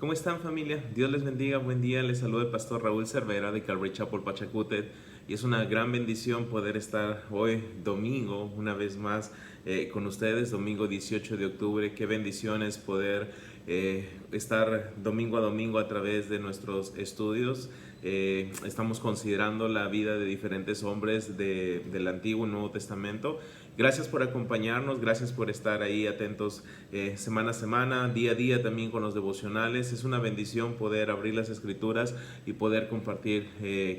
¿Cómo están, familia? Dios les bendiga, buen día. Les saluda el pastor Raúl Cervera de Calvary Chapel Pachacútec y es una gran bendición poder estar hoy domingo una vez más con ustedes, domingo 18 de octubre. Qué bendición es poder estar domingo a domingo a través de nuestros estudios. Estamos considerando la vida de diferentes hombres del Antiguo y Nuevo Testamento. Gracias por acompañarnos, gracias por estar ahí atentos semana a semana, día a día también con los devocionales. Es una bendición poder abrir las escrituras y poder compartir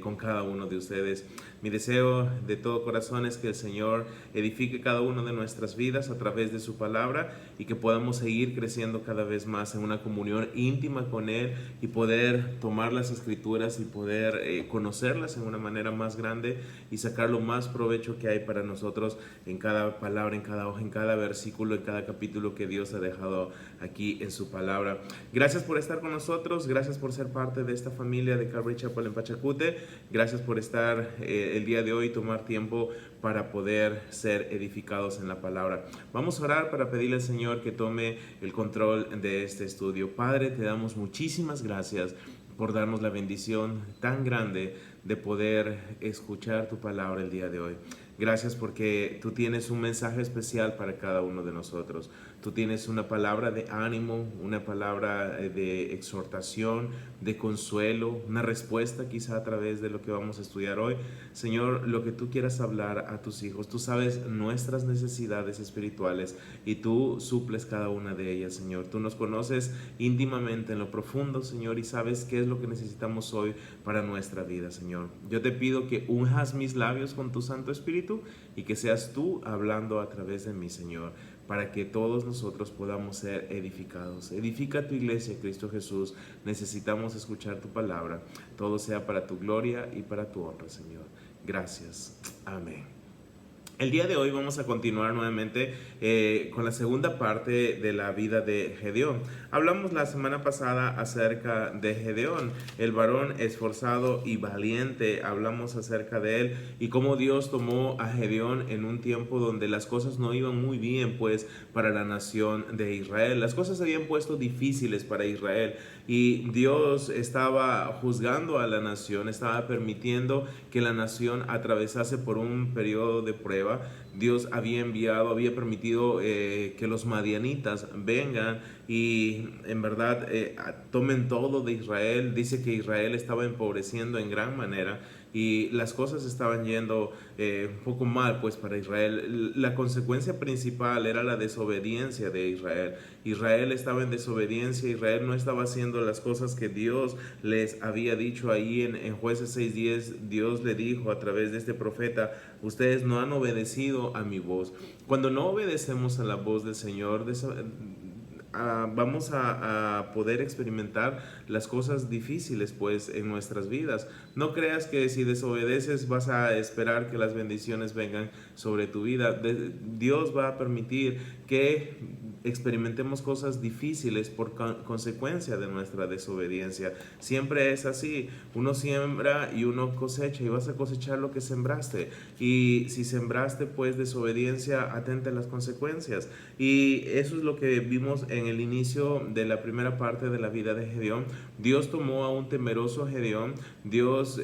con cada uno de ustedes. Mi deseo de todo corazón es que el Señor edifique cada una de nuestras vidas a través de su palabra y que podamos seguir creciendo cada vez más en una comunión íntima con Él y poder tomar las escrituras y poder conocerlas en una manera más grande y sacar lo más provecho que hay para nosotros en cada palabra, en cada hoja, en cada versículo, en cada capítulo que Dios ha dejado aquí en su palabra. Gracias por estar con nosotros, gracias por ser parte de esta familia de Calvary Chapel en Pachacútec, gracias por estar el día de hoy, tomar tiempo para poder ser edificados en la palabra. Vamos a orar para pedirle al Señor que tome el control de este estudio. Padre, te damos muchísimas gracias por darnos la bendición tan grande de poder escuchar tu palabra el día de hoy. Gracias porque tú tienes un mensaje especial para cada uno de nosotros. Tú tienes una palabra de ánimo, una palabra de exhortación, de consuelo, una respuesta quizá a través de lo que vamos a estudiar hoy. Señor, lo que tú quieras hablar a tus hijos, tú sabes nuestras necesidades espirituales y tú suples cada una de ellas, Señor. Tú nos conoces íntimamente en lo profundo, Señor, y sabes qué es lo que necesitamos hoy para nuestra vida, Señor. Yo te pido que unjas mis labios con tu Santo Espíritu y que seas tú hablando a través de mí, Señor, para que todos nosotros podamos ser edificados. Edifica tu iglesia, Cristo Jesús. Necesitamos escuchar tu palabra. Todo sea para tu gloria y para tu honra, Señor. Gracias. Amén. El día de hoy vamos a continuar nuevamente con la segunda parte de la vida de Gedeón. Hablamos la semana pasada acerca de Gedeón, el varón esforzado y valiente. Hablamos acerca de él y cómo Dios tomó a Gedeón en un tiempo donde las cosas no iban muy bien pues para la nación de Israel. Las cosas se habían puesto difíciles para Israel y Dios estaba juzgando a la nación, estaba permitiendo que la nación atravesase por un periodo de prueba. Dios había permitido que los madianitas vengan y en verdad tomen todo de Israel. Dice que Israel estaba empobreciendo en gran manera y las cosas estaban yendo un poco mal pues para Israel. La consecuencia principal era la desobediencia de Israel. Israel estaba en desobediencia, Israel no estaba haciendo las cosas que Dios les había dicho ahí en Jueces 6:10. Dios le dijo a través de este profeta: ustedes no han obedecido a mi voz. Cuando no obedecemos a la voz del Señor, vamos a poder experimentar las cosas difíciles pues en nuestras vidas. No creas que si desobedeces vas a esperar que las bendiciones vengan sobre tu vida. Dios va a permitir que experimentemos cosas difíciles por consecuencia de nuestra desobediencia. Siempre es así. Uno siembra y uno cosecha y vas a cosechar lo que sembraste. Y si sembraste pues desobediencia, atente a las consecuencias. Y eso es lo que vimos en el inicio de la primera parte de la vida de Gedeón. Dios tomó a un temeroso Gedeón. Dios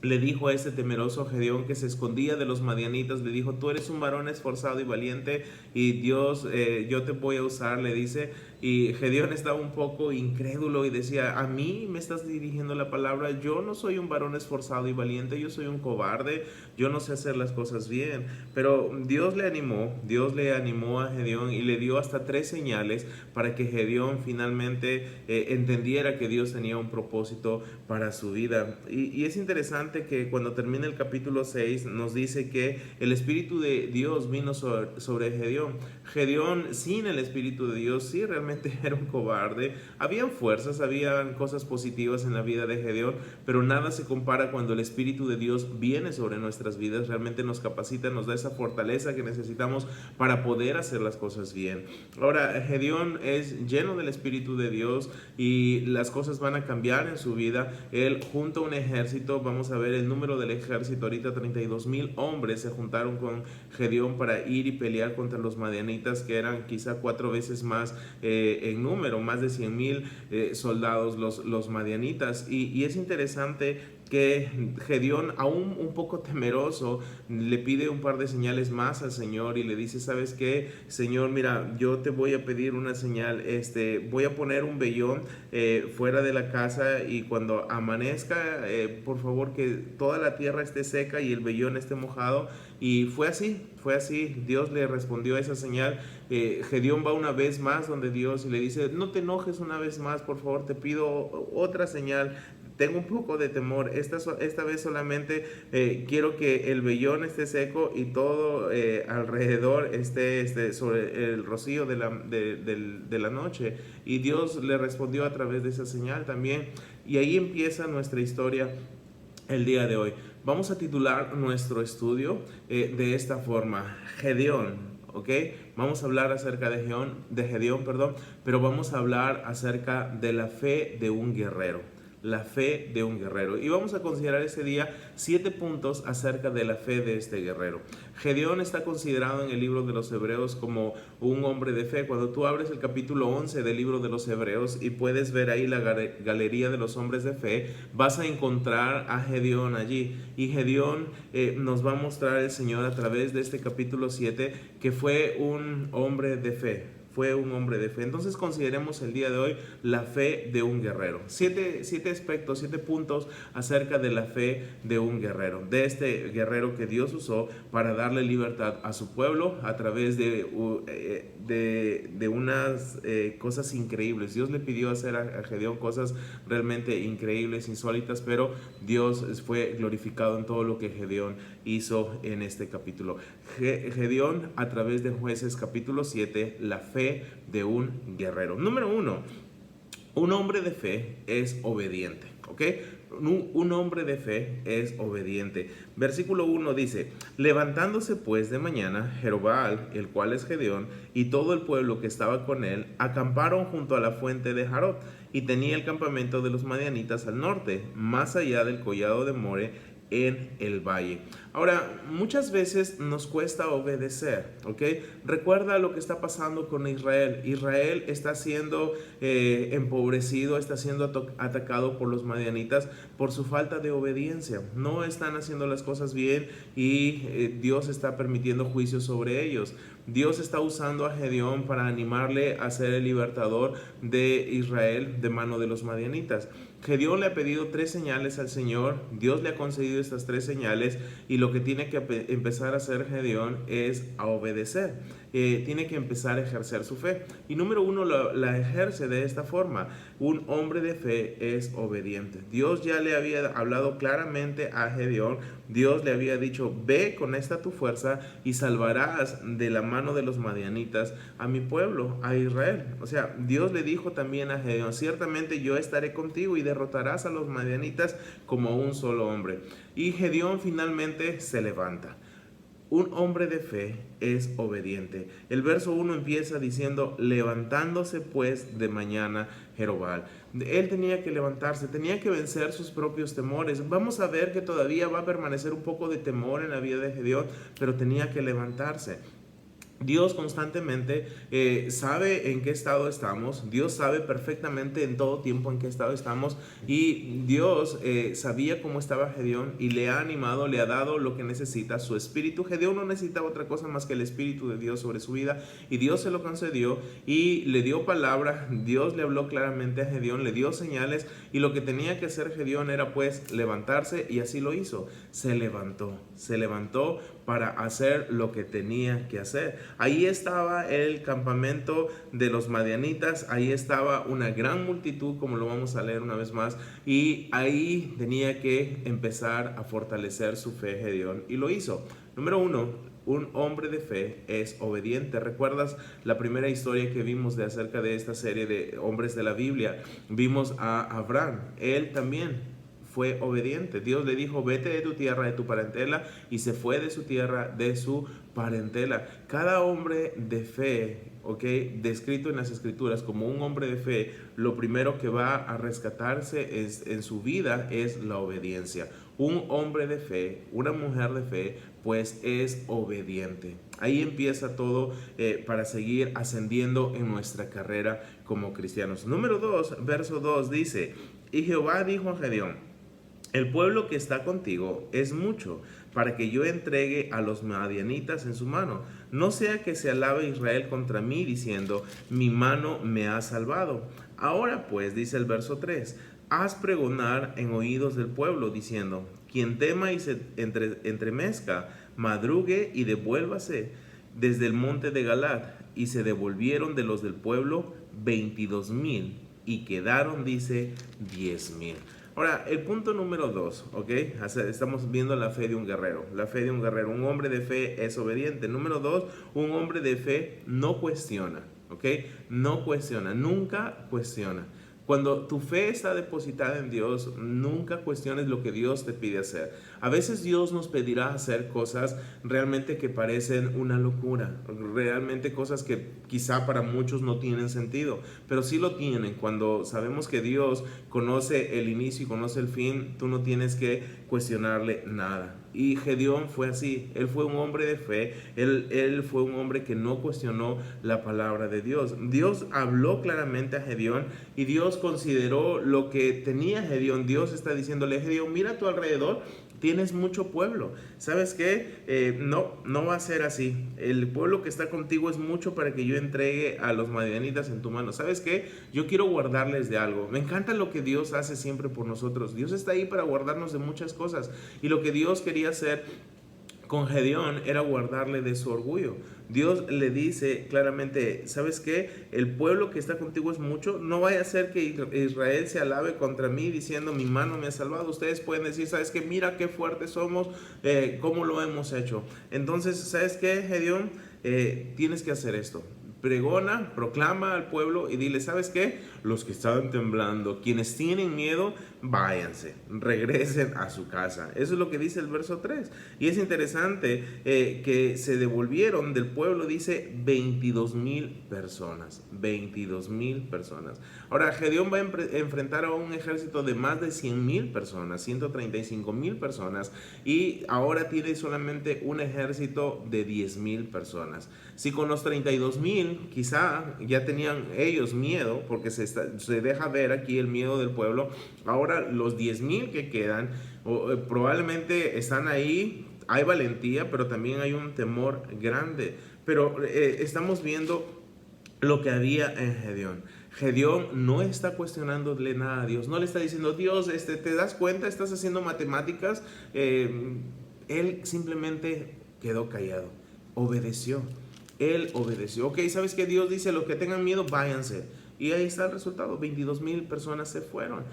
le dijo a ese temeroso Gedeón que se escondía de los madianitas, le dijo: tú eres un varón esforzado y valiente y Dios, yo te voy a usar, le dice. Y Gedeón estaba un poco incrédulo y decía: a mí me estás dirigiendo la palabra, yo no soy un varón esforzado y valiente, yo soy un cobarde, yo no sé hacer las cosas bien. Pero Dios le animó a Gedeón y le dio hasta 3 señales para que Gedeón finalmente entendiera que Dios tenía un propósito para su vida. Y es interesante que cuando termina el capítulo 6 nos dice que el Espíritu de Dios vino sobre Gedeón. Gedeón sin el Espíritu de Dios sí realmente era un cobarde. Habían fuerzas, habían cosas positivas en la vida de Gedeón, pero nada se compara cuando el Espíritu de Dios viene sobre nuestras vidas. Realmente nos capacita, nos da esa fortaleza que necesitamos para poder hacer las cosas bien. Ahora, Gedeón es lleno del Espíritu de Dios y las cosas van a cambiar en su vida. Él junta un ejército. Vamos a ver el número del ejército ahorita: 32,000 hombres se juntaron con Gedeón para ir y pelear contra los madianitas, que eran quizá 4 veces más en número, más de 100,000 soldados los madianitas. Y es interesante que Gedeón, aún un poco temeroso, le pide un par de señales más al Señor y le dice: ¿sabes qué, Señor? Mira, yo te voy a pedir una señal, voy a poner un vellón fuera de la casa, y cuando amanezca, por favor, que toda la tierra esté seca y el vellón esté mojado. Y fue así, Dios le respondió a esa señal. Gedeón va una vez más donde Dios y le dice: no te enojes una vez más, por favor, te pido otra señal. Tengo un poco de temor, esta vez solamente quiero que el vellón esté seco y todo alrededor esté sobre el rocío de la noche. Y Dios le respondió a través de esa señal también. Y ahí empieza nuestra historia el día de hoy. Vamos a titular nuestro estudio de esta forma: Gedeón. ¿Ok? Vamos a hablar acerca de Gedeón, pero vamos a hablar acerca de la fe de un guerrero. La fe de un guerrero. Y vamos a considerar este día 7 puntos acerca de la fe de este guerrero. Gedeón está considerado en el libro de los Hebreos como un hombre de fe. Cuando tú abres el capítulo 11 del libro de los Hebreos y puedes ver ahí la galería de los hombres de fe, vas a encontrar a Gedeón allí. Y Gedeón nos va a mostrar el Señor a través de este capítulo 7 que fue un hombre de fe. Fue un hombre de fe. Entonces consideremos el día de hoy la fe de un guerrero. Siete aspectos, 7 puntos acerca de la fe de un guerrero. De este guerrero que Dios usó para darle libertad a su pueblo a través de unas cosas increíbles. Dios le pidió hacer a Gedeón cosas realmente increíbles, insólitas, pero Dios fue glorificado en todo lo que Gedeón hizo en este capítulo. Gedeón, a través de Jueces capítulo 7, la fe de un guerrero. Número 1, un hombre de fe es obediente, ¿ok? Un hombre de fe es obediente. Versículo 1 dice: levantándose pues de mañana, Jerobbaal, el cual es Gedeón, y todo el pueblo que estaba con él, acamparon junto a la fuente de Jarot, y tenía el campamento de los madianitas al norte, más allá del collado de More, en el valle. Ahora, muchas veces nos cuesta obedecer, ¿ok? Recuerda lo que está pasando con Israel. Israel está siendo empobrecido, está siendo atacado por los madianitas por su falta de obediencia. No están haciendo las cosas bien y Dios está permitiendo juicios sobre ellos. Dios está usando a Gedeón para animarle a ser el libertador de Israel de mano de los madianitas. Gedeón le ha pedido 3 señales al Señor. Dios le ha concedido estas 3 señales, y lo que tiene que empezar a hacer Gedeón es a obedecer. Tiene que empezar a ejercer su fe. Y número 1, la ejerce de esta forma: un hombre de fe es obediente. Dios ya le había hablado claramente a Gedeón. Dios le había dicho: ve con esta tu fuerza y salvarás de la mano de los madianitas a mi pueblo, a Israel. O sea, Dios le dijo también a Gedeón: ciertamente yo estaré contigo y derrotarás a los madianitas como un solo hombre. Y Gedeón finalmente se levanta. Un hombre de fe es obediente. El verso 1 empieza diciendo: levantándose pues de mañana Jerobbaal. Él tenía que levantarse, tenía que vencer sus propios temores. Vamos a ver que todavía va a permanecer un poco de temor en la vida de Gedeón, pero tenía que levantarse. Dios constantemente sabe en qué estado estamos. Dios sabe perfectamente en todo tiempo en qué estado estamos. Y Dios sabía cómo estaba Gedeón y le ha animado, le ha dado lo que necesita, su espíritu. Gedeón no necesitaba otra cosa más que el espíritu de Dios sobre su vida, y Dios se lo concedió y le dio palabra. Dios le habló claramente a Gedeón, le dio señales, y lo que tenía que hacer Gedeón era pues levantarse, y así lo hizo. Se levantó para hacer lo que tenía que hacer. Ahí estaba el campamento de los madianitas, ahí estaba una gran multitud, como lo vamos a leer una vez más, y ahí tenía que empezar a fortalecer su fe Gedeón, y lo hizo. Número 1, un hombre de fe es obediente. ¿Recuerdas la primera historia que vimos acerca de esta serie de hombres de la Biblia? Vimos a Abraham. Él también fue obediente. Dios le dijo: vete de tu tierra, de tu parentela, y se fue de su tierra, de su parentela. Cada hombre de fe, descrito en las escrituras como un hombre de fe, lo primero que va a rescatarse en su vida es la obediencia. Un hombre de fe, una mujer de fe, pues es obediente. Ahí empieza todo para seguir ascendiendo en nuestra carrera como cristianos. Número 2, verso 2 dice, y Jehová dijo a Gedeón, el pueblo que está contigo es mucho, para que yo entregue a los madianitas en su mano. No sea que se alabe Israel contra mí, diciendo, mi mano me ha salvado. Ahora pues, dice el verso 3, haz pregonar en oídos del pueblo, diciendo, quien tema y se entremezca, madrugue y devuélvase desde el monte de Galad. Y se devolvieron de los del pueblo 22,000 y quedaron, dice, 10,000. Ahora, el punto número 2, ¿ok? Estamos viendo la fe de un guerrero. La fe de un guerrero. Un hombre de fe es obediente. Número 2, un hombre de fe no cuestiona, ¿ok? No cuestiona, nunca cuestiona. Cuando tu fe está depositada en Dios, nunca cuestiones lo que Dios te pide hacer. A veces Dios nos pedirá hacer cosas realmente que parecen una locura, realmente cosas que quizá para muchos no tienen sentido, pero sí lo tienen. Cuando sabemos que Dios conoce el inicio y conoce el fin, tú no tienes que cuestionarle nada. Y Gedeón fue así, él fue un hombre de fe, él fue un hombre que no cuestionó la palabra de Dios. Dios habló claramente a Gedeón y Dios consideró lo que tenía Gedeón. Dios está diciéndole, Gedeón, mira a tu alrededor, tienes mucho pueblo. ¿Sabes qué? No va a ser así. El pueblo que está contigo es mucho para que yo entregue a los madianitas en tu mano. ¿Sabes qué? Yo quiero guardarles de algo. Me encanta lo que Dios hace siempre por nosotros. Dios está ahí para guardarnos de muchas cosas. Y lo que Dios quería hacer con Gedeón era guardarle de su orgullo. Dios le dice claramente, ¿sabes qué? El pueblo que está contigo es mucho. No vaya a ser que Israel se alabe contra mí diciendo, mi mano me ha salvado. Ustedes pueden decir, ¿sabes qué? Mira qué fuertes somos, cómo lo hemos hecho. Entonces, ¿sabes qué, Gedeón? Tienes que hacer esto. Pregona, proclama al pueblo y dile, ¿sabes qué? Los que estaban temblando, quienes tienen miedo, váyanse, regresen a su casa. Eso es lo que dice el verso 3. Y es interesante que se devolvieron del pueblo, dice 22,000 personas. 22,000 personas. Ahora, Gedeón va a enfrentar a un ejército de más de 100,000 personas, 135,000 personas, y ahora tiene solamente un ejército de 10,000 personas. Si con los 32,000 quizá ya tenían ellos miedo, porque se deja ver aquí el miedo del pueblo, ahora los 10,000 que quedan probablemente están ahí, hay valentía, pero también hay un temor grande. Pero estamos viendo lo que había en Gedeón. Gedeón no está cuestionándole nada a Dios, no le está diciendo, Dios, ¿te das cuenta? ¿Estás haciendo matemáticas? Él simplemente quedó callado, obedeció. Él obedeció. Ok, ¿sabes qué? Dios dice, los que tengan miedo, váyanse. Y ahí está el resultado, 22,000 personas se fueron.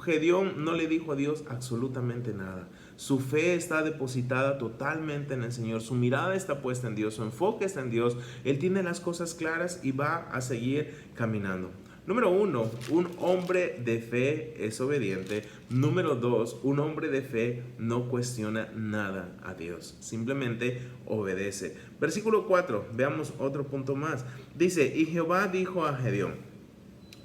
Gedeón no le dijo a Dios absolutamente nada. Su fe está depositada totalmente en el Señor. Su mirada está puesta en Dios, su enfoque está en Dios. Él tiene las cosas claras y va a seguir caminando. Número 1, un hombre de fe es obediente. Número 2, un hombre de fe no cuestiona nada a Dios, simplemente obedece. Versículo 4, veamos otro punto más. Dice, y Jehová dijo a Gedeón,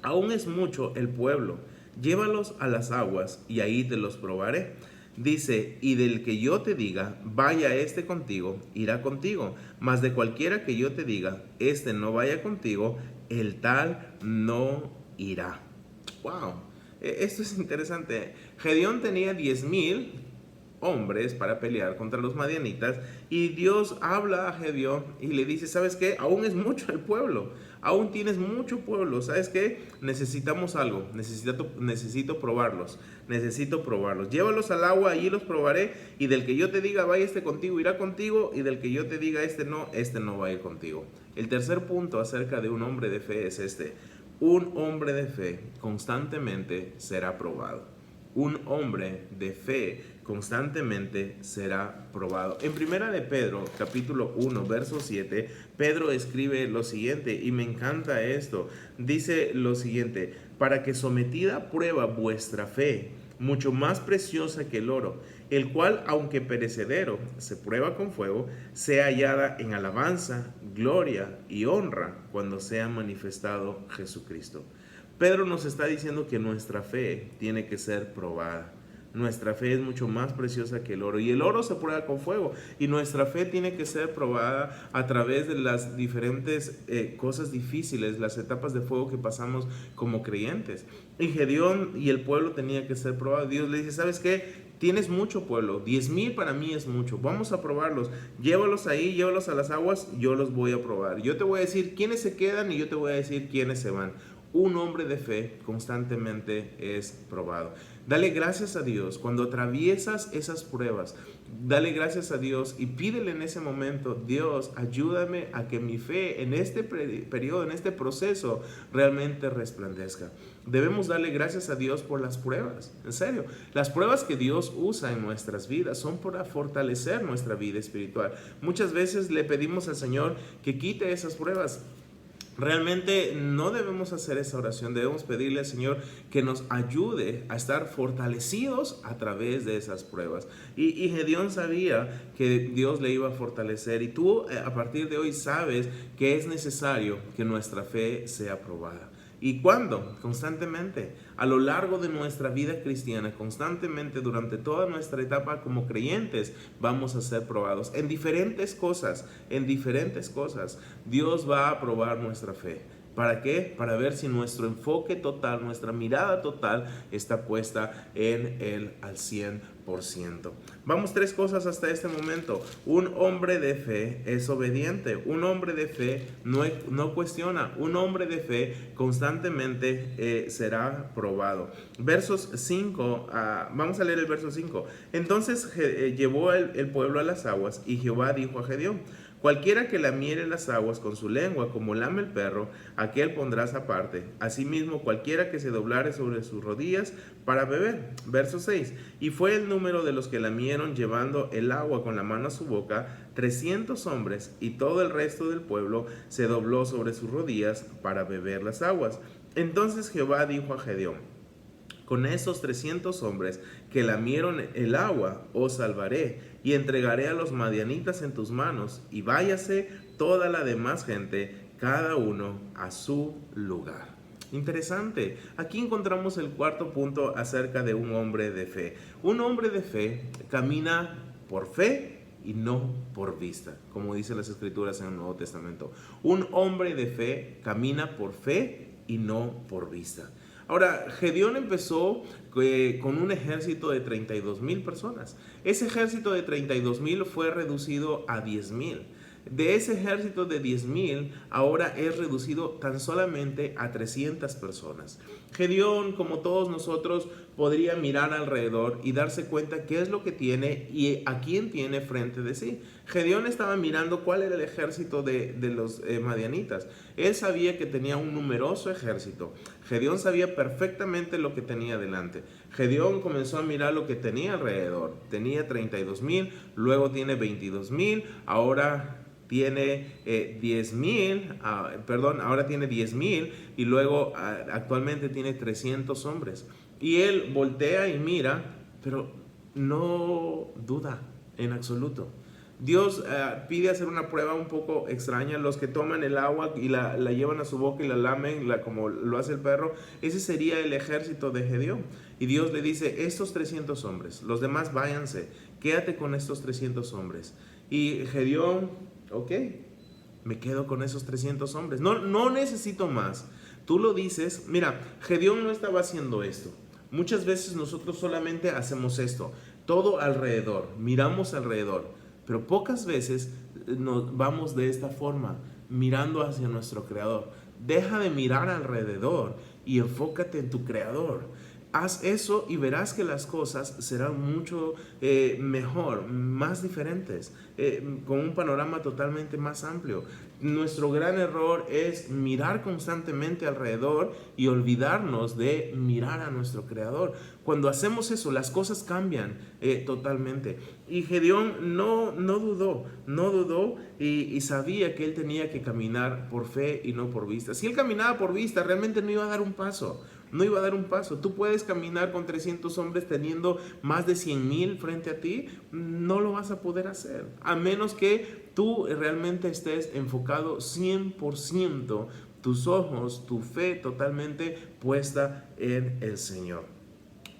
aún es mucho el pueblo, llévalos a las aguas y ahí te los probaré. Dice, y del que yo te diga, vaya este contigo, irá contigo. Mas de cualquiera que yo te diga, este no vaya contigo, el tal no irá. Wow, esto es interesante. Gedeón tenía 10,000 hombres para pelear contra los madianitas y Dios habla a Gedeón y le dice, ¿sabes qué? Aún es mucho el pueblo, aún tienes mucho pueblo, ¿sabes qué? Necesitamos algo, necesito probarlos, llévalos al agua, allí los probaré, y del que yo te diga vaya este contigo, irá contigo, y del que yo te diga este no va a ir contigo. El tercer punto acerca de un hombre de fe es este: un hombre de fe constantemente será probado. Un hombre de fe constantemente será probado. En primera de Pedro, capítulo 1, verso 7, Pedro escribe lo siguiente, y me encanta esto. Dice lo siguiente: para que sometida a prueba vuestra fe, mucho más preciosa que el oro, el cual, aunque perecedero, se prueba con fuego, sea hallada en alabanza, gloria y honra cuando sea manifestado Jesucristo. Pedro nos está diciendo que nuestra fe tiene que ser probada. nuestra fe es mucho más preciosa que el oro. Y el oro se prueba con fuego. Y nuestra fe tiene que ser probada a través de las diferentes cosas difíciles, las etapas de fuego que pasamos como creyentes. Y Gedeón y el pueblo tenía que ser probado. Dios le dice, ¿sabes qué? Tienes mucho pueblo, 10,000 para mí es mucho, vamos a probarlos, llévalos ahí, llévalos a las aguas, yo los voy a probar. Yo te voy a decir quiénes se quedan y yo te voy a decir quiénes se van. Un hombre de fe constantemente es probado. Dale gracias a Dios cuando atraviesas esas pruebas. Dale gracias a Dios y pídele en ese momento, Dios, ayúdame a que mi fe en este periodo, en este proceso, realmente resplandezca. Debemos darle gracias a Dios por las pruebas, en serio. Las pruebas que Dios usa en nuestras vidas son para fortalecer nuestra vida espiritual. Muchas veces le pedimos al Señor que quite esas pruebas. Realmente no debemos hacer esa oración, debemos pedirle al Señor que nos ayude a estar fortalecidos a través de esas pruebas. Y Gedeón sabía que Dios le iba a fortalecer y tú a partir de hoy sabes que es necesario que nuestra fe sea probada. ¿Y cuándo? Constantemente, a lo largo de nuestra vida cristiana, constantemente durante toda nuestra etapa como creyentes, vamos a ser probados en diferentes cosas, Dios va a probar nuestra fe. ¿Para qué? Para ver si nuestro enfoque total, nuestra mirada total está puesta en Él al 100%. Vamos, 3 cosas hasta este momento. Un hombre de fe es obediente. Un hombre de fe no cuestiona. Un hombre de fe constantemente será probado. Versos 5, vamos a leer el verso 5. Entonces llevó el pueblo a las aguas y Jehová dijo a Gedeón, cualquiera que lamiere las aguas con su lengua como lame el perro, aquel pondrás aparte. Asimismo, cualquiera que se doblare sobre sus rodillas para beber. Verso 6. Y fue el número de los que lamieron llevando el agua con la mano a su boca, 300 hombres, y todo el resto del pueblo se dobló sobre sus rodillas para beber las aguas. Entonces Jehová dijo a Gedeón, con esos 300 hombres que lamieron el agua, os salvaré, y entregaré a los madianitas en tus manos, y váyase toda la demás gente, cada uno a su lugar. Interesante. Aquí encontramos el cuarto punto acerca de un hombre de fe. Un hombre de fe camina por fe y no por vista, como dicen las Escrituras en el Nuevo Testamento. Un hombre de fe camina por fe y no por vista. Ahora, Gedeón empezó con un ejército de 32,000 personas. Ese ejército de 32,000 fue reducido a 10,000. De ese ejército de 10,000, ahora es reducido tan solamente a 300 personas. Gedeón, como todos nosotros, podría mirar alrededor y darse cuenta qué es lo que tiene y a quién tiene frente de sí. Gedeón estaba mirando cuál era el ejército de los madianitas. Él sabía que tenía un numeroso ejército. Gedeón sabía perfectamente lo que tenía delante. Gedeón comenzó a mirar lo que tenía alrededor. Tenía 32,000, luego tiene 22,000, ahora tiene 10,000, ahora tiene 10,000 y luego actualmente tiene 300 hombres. Y él voltea y mira, pero no duda en absoluto. Dios pide hacer una prueba un poco extraña. Los que toman el agua y la llevan a su boca y la lamen como lo hace el perro, ese sería el ejército de Gedeón. Y Dios le dice, estos 300 hombres, los demás váyanse, quédate con estos 300 hombres. Y Gedeón, ok, me quedo con esos 300 hombres, no necesito más. Tú lo dices. Mira, Gedeón no estaba haciendo esto. Muchas veces nosotros solamente hacemos esto, todo alrededor, miramos alrededor, pero pocas veces nos vamos de esta forma, mirando hacia nuestro Creador. Deja de mirar alrededor y enfócate en tu Creador. Haz eso y verás que las cosas serán mucho mejor, más diferentes, con un panorama totalmente más amplio. Nuestro gran error es mirar constantemente alrededor y olvidarnos de mirar a nuestro Creador. Cuando hacemos eso, las cosas cambian totalmente. Y Gedeón no dudó y sabía que él tenía que caminar por fe y no por vista. Si él caminaba por vista, realmente no iba a dar un paso. Tú puedes caminar con 300 hombres teniendo más de 100,000 frente a ti. No lo vas a poder hacer, a menos que tú realmente estés enfocado 100%, tus ojos, tu fe totalmente puesta en el Señor.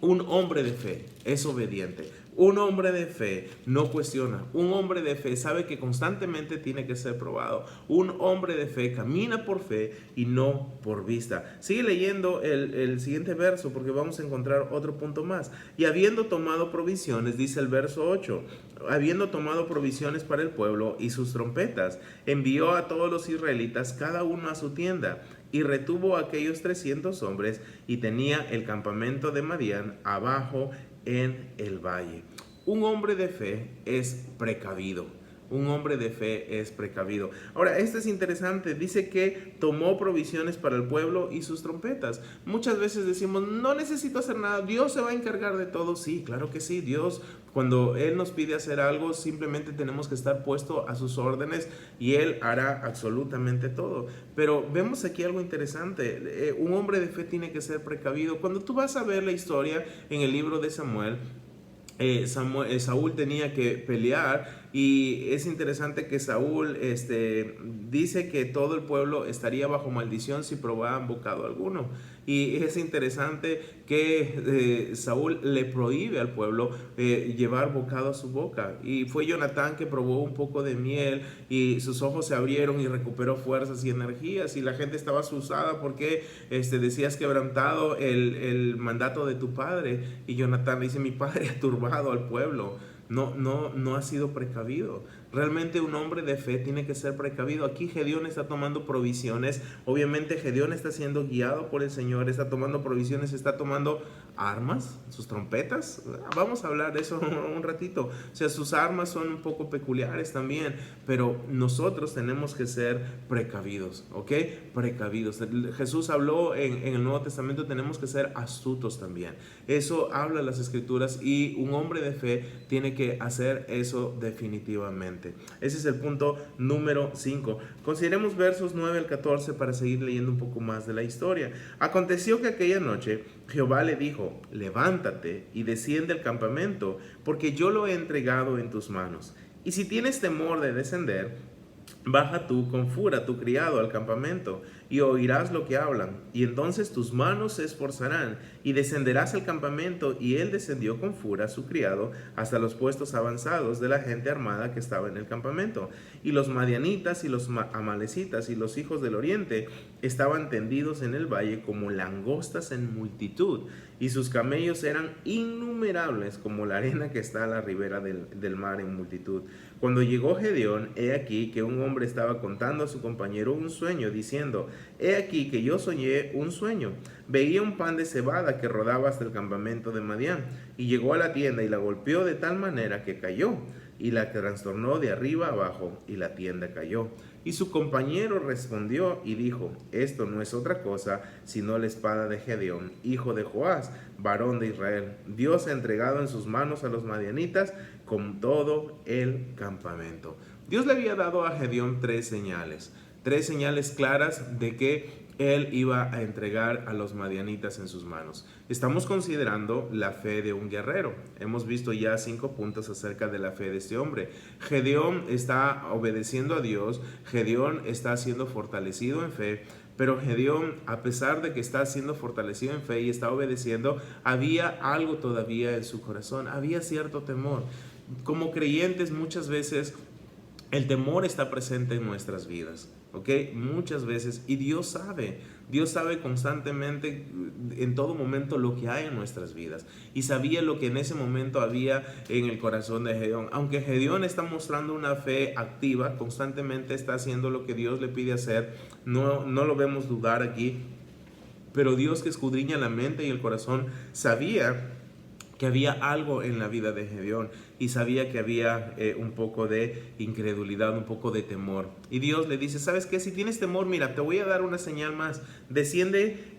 Un hombre de fe es obediente. Un hombre de fe no cuestiona. Un hombre de fe sabe que constantemente tiene que ser probado. Un hombre de fe camina por fe y no por vista. Sigue leyendo el siguiente verso porque vamos a encontrar otro punto más. Y habiendo tomado provisiones, dice el verso 8, habiendo tomado provisiones para el pueblo y sus trompetas, envió a todos los israelitas cada uno a su tienda. Y retuvo a aquellos 300 hombres y tenía el campamento de Madián abajo en el valle. Un hombre de fe es precavido. Un hombre de fe es precavido. Ahora, esto es interesante. Dice que tomó provisiones para el pueblo y sus trompetas. Muchas veces decimos, no necesito hacer nada. Dios se va a encargar de todo. Sí, claro que sí. Dios, cuando Él nos pide hacer algo, simplemente tenemos que estar puestos a sus órdenes y Él hará absolutamente todo. Pero vemos aquí algo interesante. Un hombre de fe tiene que ser precavido. Cuando tú vas a ver la historia en el libro de Samuel, Saúl tenía que pelear y es interesante que Saúl dice que todo el pueblo estaría bajo maldición si probaban bocado alguno. Y es interesante que Saúl le prohíbe al pueblo llevar bocado a su boca. Y fue Jonatán que probó un poco de miel y sus ojos se abrieron y recuperó fuerzas y energías. Y la gente estaba asustada porque decías quebrantado el mandato de tu padre. Y Jonatán dice, mi padre ha turbado al pueblo. No ha sido precavido. Realmente un hombre de fe tiene que ser precavido. Aquí Gedeón está tomando provisiones. Obviamente Gedeón está siendo guiado por el Señor, está tomando provisiones, está tomando armas, sus trompetas. Vamos a hablar de eso un ratito. O sea, sus armas son un poco peculiares también, pero nosotros tenemos que ser precavidos, ¿ok? Precavidos. Jesús habló en el Nuevo Testamento, tenemos que ser astutos también. Eso habla las Escrituras y un hombre de fe tiene que hacer eso definitivamente. Ese es el punto número 5. Consideremos versos 9 al 14 para seguir leyendo un poco más de la historia. Aconteció que aquella noche Jehová le dijo, levántate y desciende al campamento, porque yo lo he entregado en tus manos. Y si tienes temor de descender, baja tú con Fura, tu criado, al campamento, y oirás lo que hablan, y entonces tus manos se esforzarán, y descenderás al campamento. Y él descendió con Fura, su criado, hasta los puestos avanzados de la gente armada que estaba en el campamento. Y los madianitas y los amalecitas y los hijos del oriente estaban tendidos en el valle como langostas en multitud, y sus camellos eran innumerables como la arena que está a la ribera del mar en multitud. Cuando llegó Gedeón, he aquí que un hombre estaba contando a su compañero un sueño, diciendo, he aquí que yo soñé un sueño. Veía un pan de cebada que rodaba hasta el campamento de Madián, y llegó a la tienda y la golpeó de tal manera que cayó, y la trastornó de arriba abajo, y la tienda cayó. Y su compañero respondió y dijo, esto no es otra cosa sino la espada de Gedeón, hijo de Joás, varón de Israel. Dios ha entregado en sus manos a los madianitas con todo el campamento. Dios le había dado a Gedeón tres señales claras de que él iba a entregar a los madianitas en sus manos. Estamos considerando la fe de un guerrero. Hemos visto ya 5 puntos acerca de la fe de este hombre. Gedeón está obedeciendo a Dios. Gedeón está siendo fortalecido en fe. Pero Gedeón, a pesar de que está siendo fortalecido en fe y está obedeciendo, había algo todavía en su corazón. Había cierto temor. Como creyentes muchas veces el temor está presente en nuestras vidas, ¿ok? Muchas veces, y Dios sabe constantemente, en todo momento, lo que hay en nuestras vidas. Y sabía lo que en ese momento había en el corazón de Gedeón. Aunque Gedeón está mostrando una fe activa, constantemente está haciendo lo que Dios le pide hacer, no lo vemos dudar aquí, pero Dios, que escudriña la mente y el corazón, sabía que había algo en la vida de Gedeón y sabía que había un poco de incredulidad, un poco de temor. Y Dios le dice, ¿sabes qué? Si tienes temor, mira, te voy a dar una señal más. Desciende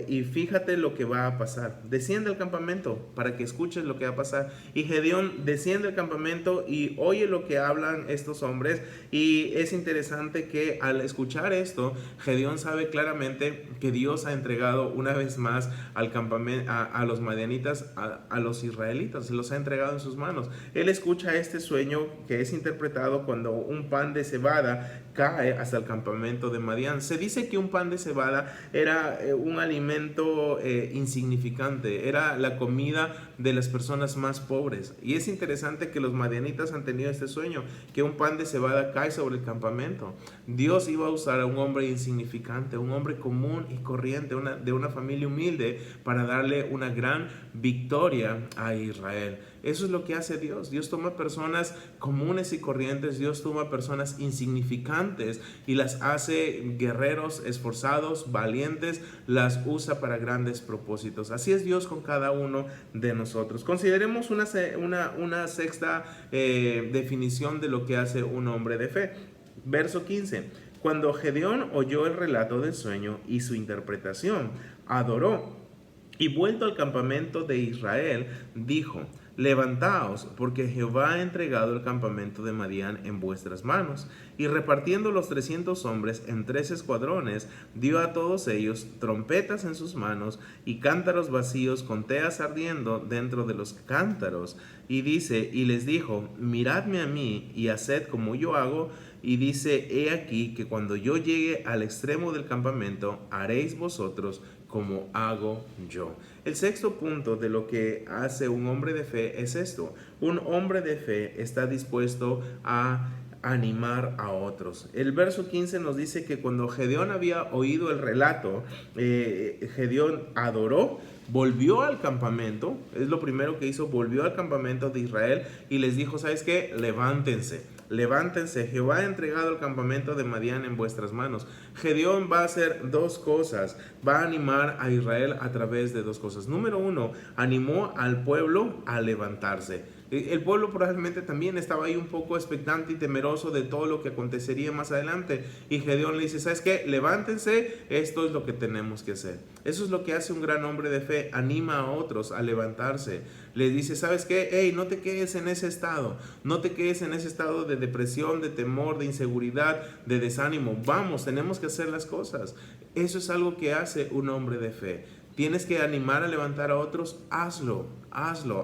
y fíjate lo que va a pasar. Desciende al campamento para que escuches lo que va a pasar. Y Gedeón desciende al campamento y oye lo que hablan estos hombres. Y es interesante que al escuchar esto, Gedeón sabe claramente que Dios ha entregado una vez más al campamento, a los madianitas, a los israelitas. Se los ha entregado en sus manos. manos. Él escucha este sueño que es interpretado cuando un pan de cebada cae hasta el campamento de Madián. Se dice que un pan de cebada era un alimento insignificante, era la comida de las personas más pobres. Y es interesante que los madianitas han tenido este sueño, que un pan de cebada cae sobre el campamento. Dios iba a usar a un hombre insignificante, un hombre común y corriente, de una familia humilde, para darle una gran victoria a Israel. Eso es lo que hace Dios. Dios toma personas comunes y corrientes, Dios toma personas insignificantes y las hace guerreros esforzados, valientes, las usa para grandes propósitos. Así es Dios con cada uno de nosotros. Consideremos una sexta definición de lo que hace un hombre de fe. Verso 15. Cuando Gedeón oyó el relato del sueño y su interpretación, adoró, y vuelto al campamento de Israel, dijo: levantaos, porque Jehová ha entregado el campamento de Madián en vuestras manos. Y repartiendo los 300 hombres en 3 escuadrones, dio a todos ellos trompetas en sus manos y cántaros vacíos con teas ardiendo dentro de los cántaros. Y dice, y les dijo: miradme a mí y haced como yo hago. Y dice, he aquí que cuando yo llegue al extremo del campamento, haréis vosotros como hago yo. El sexto punto de lo que hace un hombre de fe es esto: un hombre de fe está dispuesto a animar a otros. El verso 15 nos dice que cuando Gedeón había oído el relato, Gedeón adoró, volvió al campamento, es lo primero que hizo, volvió al campamento de Israel y les dijo: ¿sabes qué? Levántense, Jehová ha entregado el campamento de Madián en vuestras manos. Gedeón va a hacer dos cosas, va a animar a Israel a través de dos cosas. Número uno, animó al pueblo a levantarse. El pueblo probablemente también estaba ahí un poco expectante y temeroso de todo lo que acontecería más adelante. Y Gedeón le dice: ¿sabes qué? Levántense, esto es lo que tenemos que hacer. Eso es lo que hace un gran hombre de fe, anima a otros a levantarse. Les dice: ¿sabes qué? Hey, no te quedes en ese estado, no te quedes en ese estado de depresión, de temor, de inseguridad, de desánimo. Vamos, tenemos que hacer las cosas. Eso es algo que hace un hombre de fe. Tienes que animar a levantar a otros, hazlo,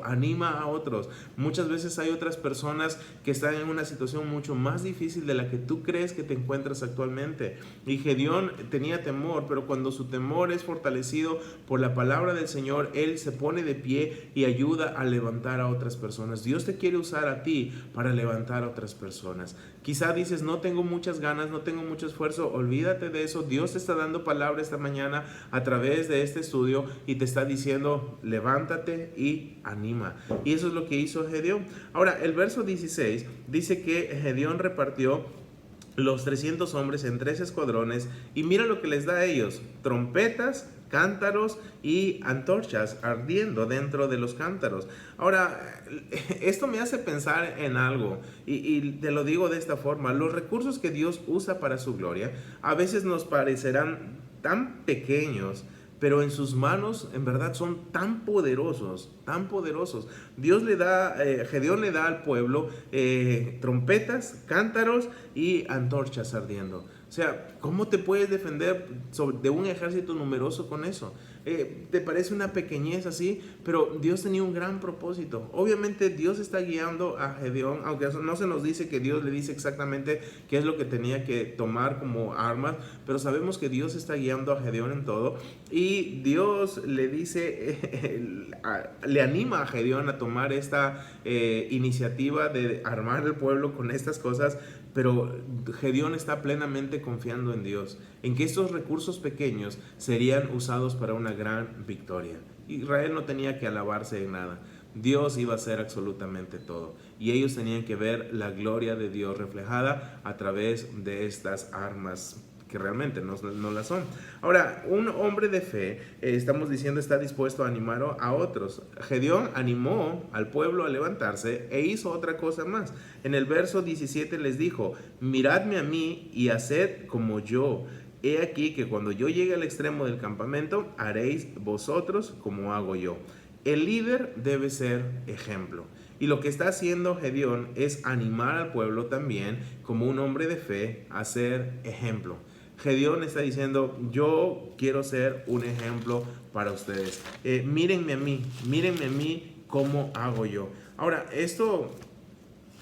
anima a otros. Muchas veces hay otras personas que están en una situación mucho más difícil de la que tú crees que te encuentras actualmente. Y Gedeón tenía temor, pero cuando su temor es fortalecido por la palabra del Señor, él se pone de pie y ayuda a levantar a otras personas. Dios te quiere usar a ti para levantar a otras personas. Quizá dices: no tengo muchas ganas, no tengo mucho esfuerzo. Olvídate de eso. Dios te está dando palabra esta mañana a través de este estudio y te está diciendo: levántate y anima. Y eso es lo que hizo Gedeón. Ahora, el verso 16 dice que Gedeón repartió los 300 hombres en 3 escuadrones y mira lo que les da a ellos: trompetas, cántaros y antorchas ardiendo dentro de los cántaros. Ahora, esto me hace pensar en algo y te lo digo de esta forma: los recursos que Dios usa para su gloria a veces nos parecerán tan pequeños, pero en sus manos en verdad son tan poderosos, tan poderosos. Gedeón le da al pueblo trompetas, cántaros y antorchas ardiendo. O sea, ¿cómo te puedes defender de un ejército numeroso con eso? Te parece una pequeñez así, pero Dios tenía un gran propósito. Obviamente Dios está guiando a Gedeón, aunque no se nos dice que Dios le dice exactamente qué es lo que tenía que tomar como armas, pero sabemos que Dios está guiando a Gedeón en todo. Y Dios le dice, le anima a Gedeón a tomar esta iniciativa de armar el pueblo con estas cosas. Pero Gedeón está plenamente confiando en Dios, en que estos recursos pequeños serían usados para una gran victoria. Israel no tenía que alabarse en nada. Dios iba a hacer absolutamente todo. Y ellos tenían que ver la gloria de Dios reflejada a través de estas armas que realmente no la son. Ahora, un hombre de fe, estamos diciendo, está dispuesto a animar a otros. Gedeón animó al pueblo a levantarse e hizo otra cosa más. En el verso 17 les dijo: miradme a mí y haced como yo. He aquí que cuando yo llegue al extremo del campamento, haréis vosotros como hago yo. El líder debe ser ejemplo. Y lo que está haciendo Gedeón es animar al pueblo también, como un hombre de fe, a ser ejemplo. Gedeón está diciendo: yo quiero ser un ejemplo para ustedes. Mírenme a mí ¿cómo hago yo? Ahora, esto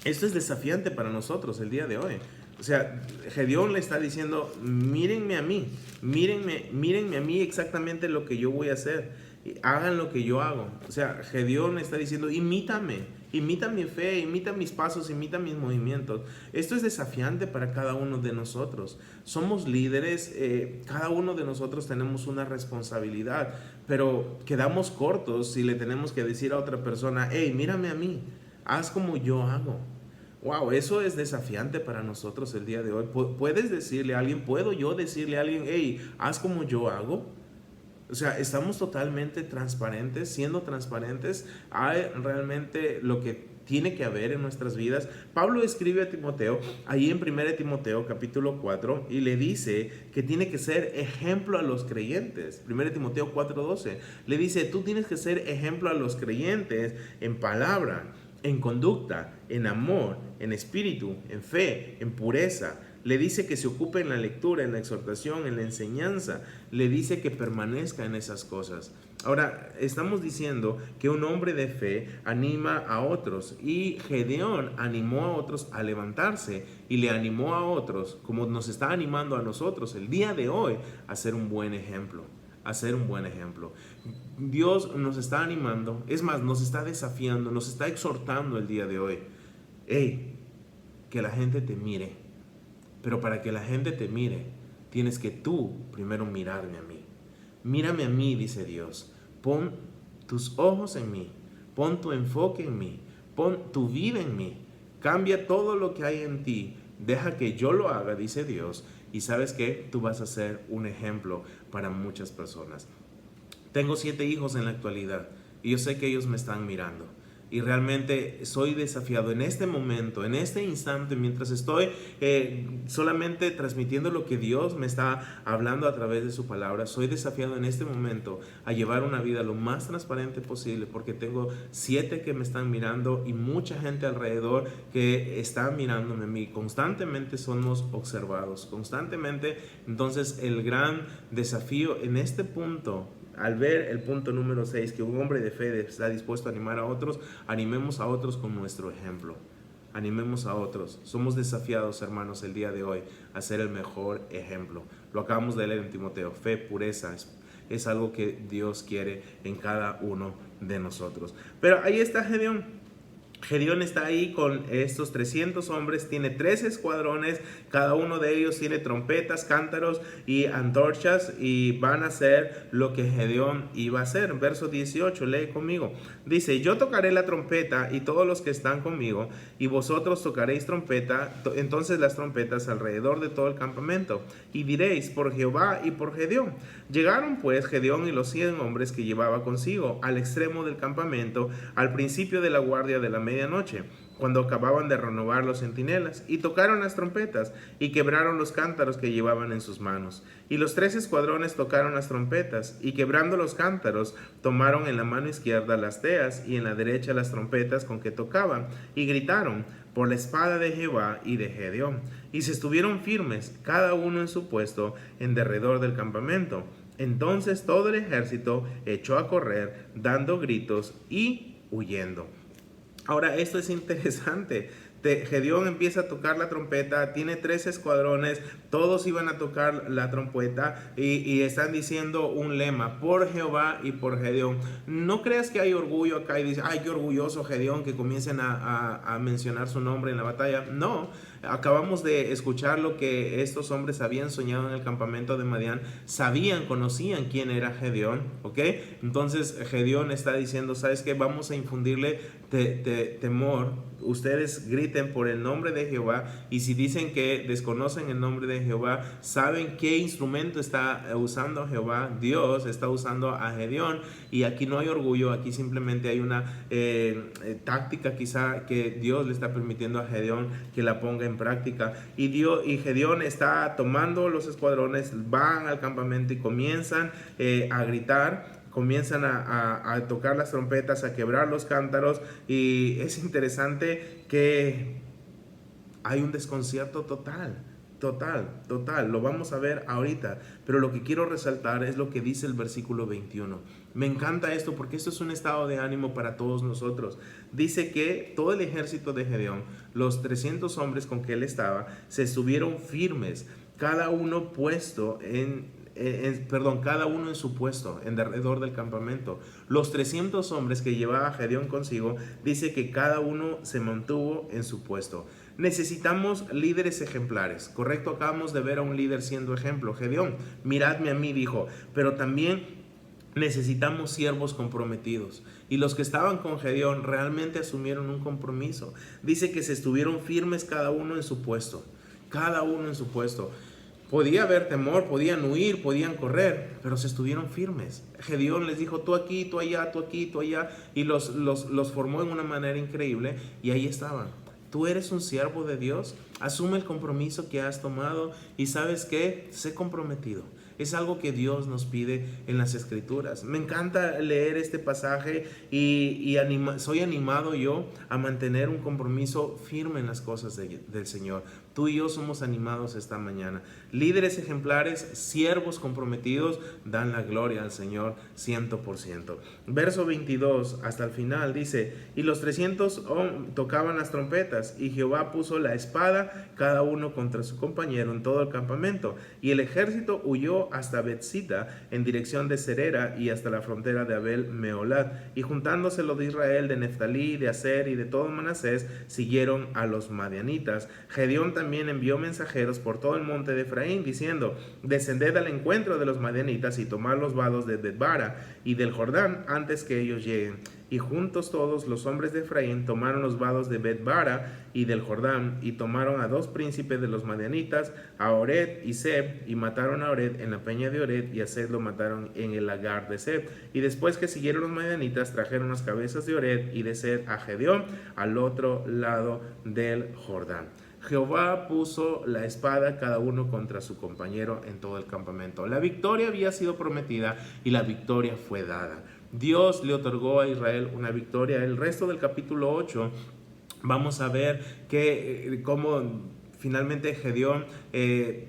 es desafiante para nosotros el día de hoy. O sea, Gedeón le está diciendo, mírenme a mí, mírenme a mí exactamente lo que yo voy a hacer, hagan lo que yo hago. O sea, Gedeón está diciendo, imita mi fe, imita mis pasos, imita mis movimientos. Esto es desafiante para cada uno de nosotros. Somos líderes, cada uno de nosotros tenemos una responsabilidad, pero quedamos cortos si le tenemos que decir a otra persona, hey, mírame a mí, haz como yo hago. Wow, eso es desafiante para nosotros el día de hoy. ¿Puedes decirle a alguien, puedo yo decirle a alguien, hey, haz como yo hago? O sea, estamos totalmente transparentes, siendo transparentes. Hay realmente lo que tiene que haber en nuestras vidas. Pablo escribe a Timoteo, ahí en 1 Timoteo capítulo 4, y le dice que tiene que ser ejemplo a los creyentes. 1 Timoteo 4:12, le dice, tú tienes que ser ejemplo a los creyentes en palabra, en conducta, en amor, en espíritu, en fe, en pureza. Le dice que se ocupe en la lectura, en la exhortación, en la enseñanza. Le dice que permanezca en esas cosas. Ahora, estamos diciendo que un hombre de fe anima a otros, y Gedeón animó a otros a levantarse y le animó a otros, como nos está animando a nosotros el día de hoy, a ser un buen ejemplo. Dios nos está animando, es más, nos está desafiando, nos está exhortando el día de hoy. Hey, que la gente te mire. Pero para que la gente te mire, tienes que tú primero mirarme a mí. Mírame a mí, dice Dios. Pon tus ojos en mí. Pon tu enfoque en mí. Pon tu vida en mí. Cambia todo lo que hay en ti. Deja que yo lo haga, dice Dios. Y sabes que tú vas a ser un ejemplo para muchas personas. Tengo 7 hijos en la actualidad y yo sé que ellos me están mirando. Y realmente soy desafiado en este momento, en este instante, mientras estoy solamente transmitiendo lo que Dios me está hablando a través de su palabra. Soy desafiado en este momento a llevar una vida lo más transparente posible, porque tengo 7 que me están mirando y mucha gente alrededor que está mirándome a mí. Constantemente somos observados, constantemente. Entonces el gran desafío en este punto, al ver el punto número 6, que un hombre de fe está dispuesto a animar a otros, animemos a otros con nuestro ejemplo. Animemos a otros. Somos desafiados, hermanos, el día de hoy a ser el mejor ejemplo. Lo acabamos de leer en Timoteo. Fe, pureza, es algo que Dios quiere en cada uno de nosotros. Pero ahí está Gedeón. Gedeón está ahí con estos 300 hombres, tiene 3 escuadrones, cada uno de ellos tiene trompetas, cántaros y antorchas, y van a hacer lo que Gedeón iba a hacer. Verso 18, lee conmigo. Dice, yo tocaré la trompeta y todos los que están conmigo, y vosotros tocaréis trompeta, entonces las trompetas alrededor de todo el campamento, y diréis, por Jehová y por Gedeón. Llegaron pues Gedeón y los 100 hombres que llevaba consigo al extremo del campamento, al principio de la guardia de la medianoche, cuando acababan de renovar los centinelas, y tocaron las trompetas, y quebraron los cántaros que llevaban en sus manos. Y los 3 escuadrones tocaron las trompetas, y quebrando los cántaros, tomaron en la mano izquierda las teas, y en la derecha las trompetas con que tocaban, y gritaron, por la espada de Jehová y de Gedeón. Y se estuvieron firmes, cada uno en su puesto, en derredor del campamento. Entonces todo el ejército echó a correr, dando gritos y huyendo. Ahora, esto es interesante. Gedeón empieza a tocar la trompeta, tiene 3 escuadrones, todos iban a tocar la trompeta, y están diciendo un lema, por Jehová y por Gedeón. No creas que hay orgullo acá y dice, ay, qué orgulloso Gedeón, que comiencen a mencionar su nombre en la batalla. No, acabamos de escuchar lo que estos hombres habían soñado en el campamento de Madián, conocían quién era Gedeón, ¿ok? Entonces Gedeón está diciendo, ¿sabes qué? Vamos a infundirle temor. Ustedes griten por el nombre de Jehová, y si dicen que desconocen el nombre de Jehová, saben qué instrumento está usando Jehová. Dios está usando a Gedeón, y aquí no hay orgullo, aquí simplemente hay una táctica quizá que Dios le está permitiendo a Gedeón que la ponga en práctica, y Gedeón está tomando los escuadrones, van al campamento y comienzan a gritar, comienzan a tocar las trompetas, a quebrar los cántaros, y es interesante que hay un desconcierto total. Total, lo vamos a ver ahorita, pero lo que quiero resaltar es lo que dice el versículo 21. Me encanta esto porque esto es un estado de ánimo para todos nosotros. Dice que todo el ejército de Gedeón, los 300 hombres con que él estaba, se estuvieron firmes, cada uno puesto cada uno en su puesto, en derredor del campamento. Los 300 hombres que llevaba Gedeón consigo, dice que cada uno se mantuvo en su puesto. Necesitamos líderes ejemplares, ¿correcto? Acabamos de ver a un líder siendo ejemplo, Gedeón. Miradme a mí, dijo, pero también necesitamos siervos comprometidos. Y los que estaban con Gedeón realmente asumieron un compromiso. Dice que se estuvieron firmes cada uno en su puesto. Cada uno en su puesto. Podía haber temor, podían huir, podían correr, pero se estuvieron firmes. Gedeón les dijo, tú aquí, tú allá, tú aquí, tú allá, y los formó en una manera increíble, y ahí estaban. Tú eres un siervo de Dios, asume el compromiso que has tomado, y ¿sabes qué? Sé comprometido. Es algo que Dios nos pide en las Escrituras. Me encanta leer este pasaje y soy animado yo a mantener un compromiso firme en las cosas del Señor. Tú y yo somos animados esta mañana. Líderes ejemplares, siervos comprometidos, dan la gloria al Señor 100%. Verso 22 hasta el final dice, y los 300 tocaban las trompetas, y Jehová puso la espada, cada uno contra su compañero en todo el campamento. Y el ejército huyó hasta Betzita, en dirección de Serera, y hasta la frontera de Abel Meolad. Y juntándose los de Israel, de Neftalí, de Aser y de todo Manasés, siguieron a los madianitas. Gedeón también envió mensajeros por todo el monte de Efraín, diciendo, descended al encuentro de los madianitas y tomad los vados de Betbara y del Jordán antes que ellos lleguen. Y juntos todos los hombres de Efraín tomaron los vados de Bet-bara y del Jordán, y tomaron a 2 príncipes de los madianitas, a Ored y Seb, y mataron a Ored en la peña de Ored, y a Seb lo mataron en el lagar de Seb. Y después que siguieron los madianitas, trajeron las cabezas de Ored y de Seb a Gedeón, al otro lado del Jordán. Jehová puso la espada cada uno contra su compañero en todo el campamento. La victoria había sido prometida y la victoria fue dada. Dios le otorgó a Israel una victoria. El resto del capítulo 8 vamos a ver cómo finalmente Gedeón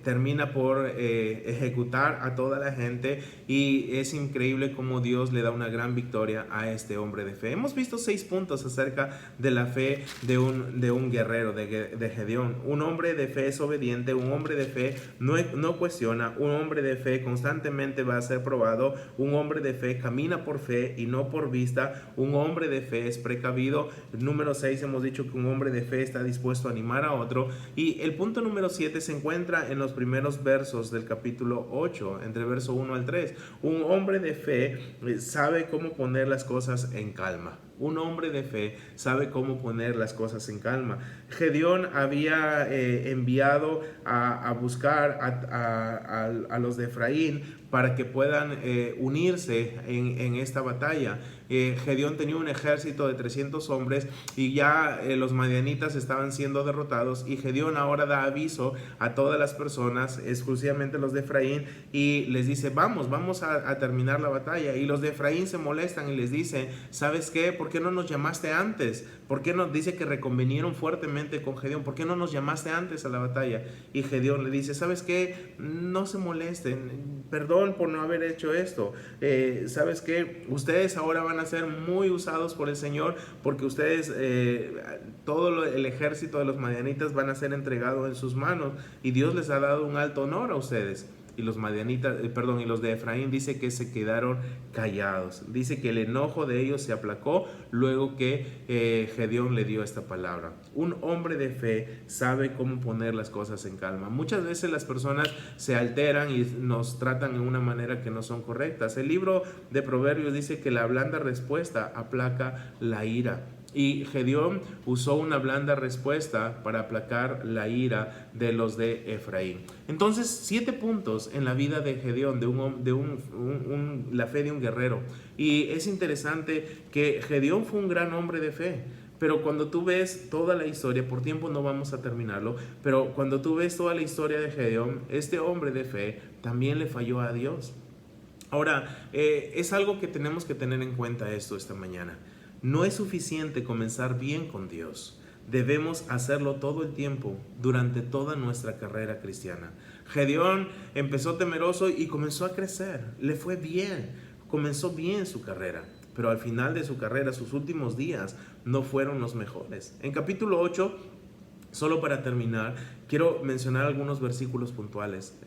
termina por ejecutar a toda la gente, y es increíble cómo Dios le da una gran victoria a este hombre de fe. Hemos visto 6 puntos acerca de la fe de un guerrero, de Gedeón. Un hombre de fe es obediente, un hombre de fe no cuestiona, un hombre de fe constantemente va a ser probado, un hombre de fe camina por fe y no por vista, un hombre de fe es precavido. Número 6 hemos dicho que un hombre de fe está dispuesto a animar a otro, y el punto número 7 se encuentra en los primeros versos del capítulo 8, entre verso 1 al 3. Un hombre de fe sabe cómo poner las cosas en calma. Un hombre de fe sabe cómo poner las cosas en calma. Gedeón había enviado a buscar a los de Efraín para que puedan unirse en esta batalla. Gedeón tenía un ejército de 300 hombres y ya los madianitas estaban siendo derrotados, y Gedeón ahora da aviso a todas las personas, exclusivamente los de Efraín, y les dice, vamos a terminar la batalla. Y los de Efraín se molestan y les dicen, ¿sabes qué? ¿Por qué no nos llamaste antes? ¿Por qué no? Dice que reconvinieron fuertemente con Gedeón. ¿Por qué no nos llamaste antes a la batalla? Y Gedeón le dice, ¿sabes qué? No se molesten, perdón por no haber hecho esto. ¿Sabes qué? Ustedes ahora van a ser muy usados por el Señor, porque ustedes, todo el ejército de los madianitas van a ser entregado en sus manos, y Dios les ha dado un alto honor a ustedes. Y los madianitas, y los de Efraín dice que se quedaron callados. Dice que el enojo de ellos se aplacó luego que Gedeón le dio esta palabra. Un hombre de fe sabe cómo poner las cosas en calma. Muchas veces las personas se alteran y nos tratan de una manera que no son correctas. El libro de Proverbios dice que la blanda respuesta aplaca la ira. Y Gedeón usó una blanda respuesta para aplacar la ira de los de Efraín. Entonces, 7 puntos en la vida de Gedeón, la fe de un guerrero. Y es interesante que Gedeón fue un gran hombre de fe. Pero cuando tú ves toda la historia, por tiempo no vamos a terminarlo, pero cuando tú ves toda la historia de Gedeón, este hombre de fe también le falló a Dios. Ahora, es algo que tenemos que tener en cuenta esta mañana. No es suficiente comenzar bien con Dios. debemos hacerlo todo el tiempo, durante toda nuestra carrera cristiana. Gedeón empezó temeroso y comenzó a crecer, le fue bien, comenzó bien su carrera, pero al final de su carrera, sus últimos días no fueron los mejores. En capítulo 8, solo para terminar, quiero mencionar algunos versículos puntuales.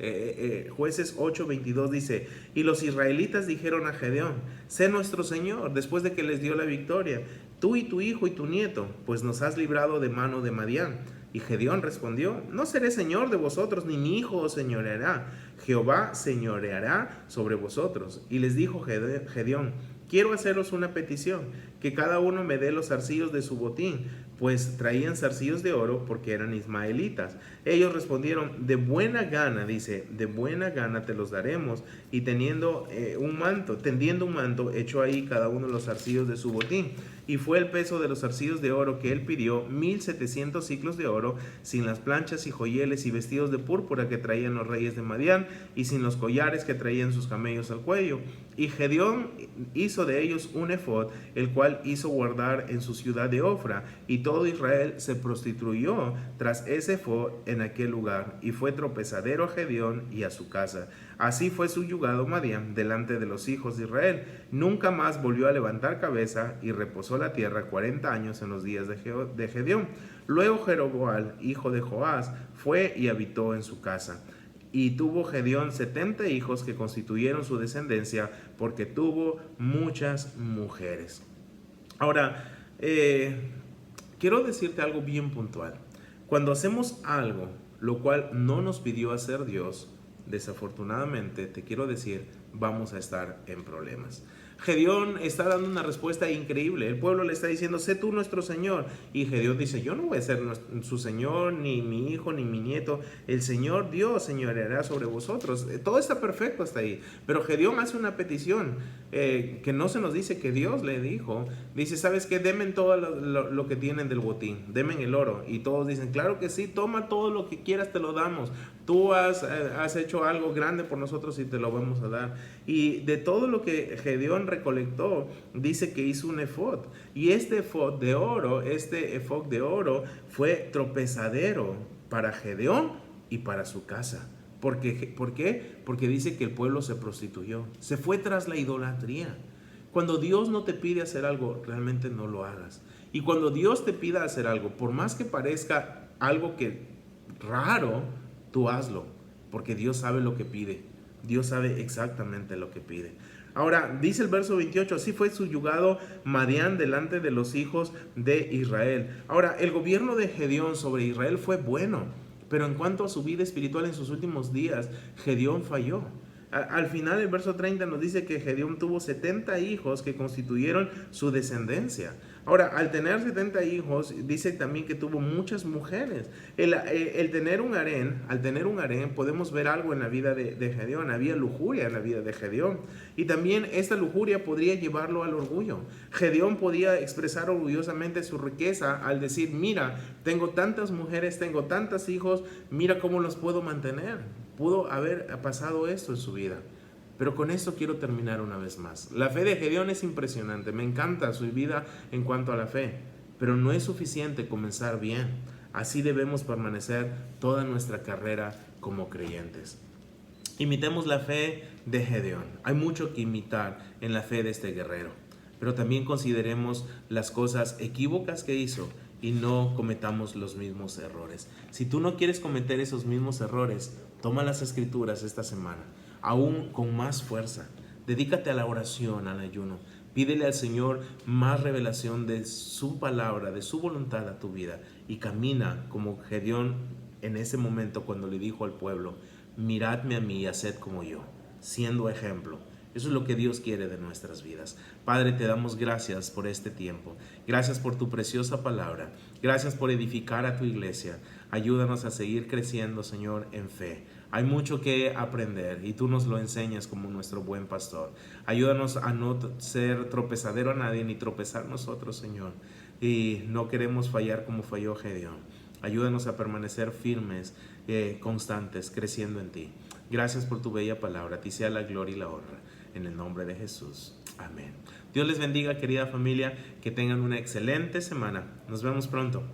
Jueces 8:22 dice: y los israelitas dijeron a Gedeón: sé nuestro Señor, después de que les dio la victoria, tú y tu hijo y tu nieto, pues nos has librado de mano de Madián. Y Gedeón respondió: no seré señor de vosotros, ni mi hijo os señoreará. Jehová señoreará sobre vosotros. Y les dijo Gedeón: quiero haceros una petición, que cada uno me dé los zarcillos de su botín, pues traían zarcillos de oro porque eran ismaelitas. Ellos respondieron: de buena gana, dice, de buena gana te los daremos. Y tendiendo un manto, echó ahí cada uno los zarcillos de su botín. Y fue el peso de los zarcillos de oro que él pidió, 1700 siclos de oro, sin las planchas y joyeles y vestidos de púrpura que traían los reyes de Madián, y sin los collares que traían sus camellos al cuello. Y Gedeón hizo de ellos un efod, el cual hizo guardar en su ciudad de Ofra, y todo Israel se prostituyó tras ese efod en aquel lugar, y fue tropezadero a Gedeón y a su casa. Así fue subyugado Madián delante de los hijos de Israel. Nunca más volvió a levantar cabeza, y reposó la tierra 40 años en los días de Gedeón. Luego Jeroboam, hijo de Joás, fue y habitó en su casa. Y tuvo Gedeón 70 hijos que constituyeron su descendencia, porque tuvo muchas mujeres. Ahora, quiero decirte algo bien puntual. Cuando hacemos algo, lo cual no nos pidió hacer Dios, desafortunadamente, te quiero decir, vamos a estar en problemas. Gedeón está dando una respuesta increíble. El pueblo le está diciendo: sé tú nuestro Señor. Y Gedeón dice: yo no voy a ser su Señor, ni mi hijo, ni mi nieto. El Señor Dios señoreará sobre vosotros. Todo está perfecto hasta ahí. Pero Gedeón hace una petición que no se nos dice que Dios le dijo. Dice: ¿sabes qué? Denme todo lo que tienen del botín. Denme el oro. Y todos dicen: claro que sí, toma todo lo que quieras, te lo damos. Tú has hecho algo grande por nosotros y te lo vamos a dar. Y de todo lo que Gedeón recolectó, dice que hizo un efod. Y este efod de oro, fue tropezadero para Gedeón y para su casa. ¿Por qué? Porque dice que el pueblo se prostituyó, se fue tras la idolatría. Cuando Dios no te pide hacer algo, realmente no lo hagas. Y cuando Dios te pida hacer algo, por más que parezca algo que raro, tú hazlo, porque Dios sabe lo que pide. Dios sabe exactamente lo que pide. Ahora, dice el verso 28, así fue subyugado Madián delante de los hijos de Israel. Ahora, el gobierno de Gedeón sobre Israel fue bueno, pero en cuanto a su vida espiritual en sus últimos días, Gedeón falló. Al final el verso 30 nos dice que Gedeón tuvo 70 hijos que constituyeron su descendencia. Ahora, al tener 70 hijos, dice también que tuvo muchas mujeres. Al tener un harén, podemos ver algo en la vida de Gedeón. Había lujuria en la vida de Gedeón. Y también esta lujuria podría llevarlo al orgullo. Gedeón podía expresar orgullosamente su riqueza al decir: mira, tengo tantas mujeres, tengo tantos hijos, mira cómo los puedo mantener. Pudo haber pasado esto en su vida. Pero con esto quiero terminar una vez más. La fe de Gedeón es impresionante. Me encanta su vida en cuanto a la fe. Pero no es suficiente comenzar bien. Así debemos permanecer toda nuestra carrera como creyentes. Imitemos la fe de Gedeón. Hay mucho que imitar en la fe de este guerrero. Pero también consideremos las cosas equívocas que hizo y no cometamos los mismos errores. Si tú no quieres cometer esos mismos errores, toma las escrituras esta semana, aún con más fuerza. Dedícate a la oración, al ayuno. Pídele al Señor más revelación de su palabra, de su voluntad a tu vida. Y camina como Gedeón en ese momento cuando le dijo al pueblo: miradme a mí y haced como yo, siendo ejemplo. Eso es lo que Dios quiere de nuestras vidas. Padre, te damos gracias por este tiempo. Gracias por tu preciosa palabra. Gracias por edificar a tu iglesia. Ayúdanos a seguir creciendo, Señor, en fe. Hay mucho que aprender y tú nos lo enseñas como nuestro buen pastor. Ayúdanos a no ser tropezadero a nadie ni tropezar nosotros, Señor. Y no queremos fallar como falló Gedeón. Ayúdanos a permanecer firmes, constantes, creciendo en ti. Gracias por tu bella palabra. A ti sea la gloria y la honra. En el nombre de Jesús. Amén. Dios les bendiga, querida familia. Que tengan una excelente semana. Nos vemos pronto.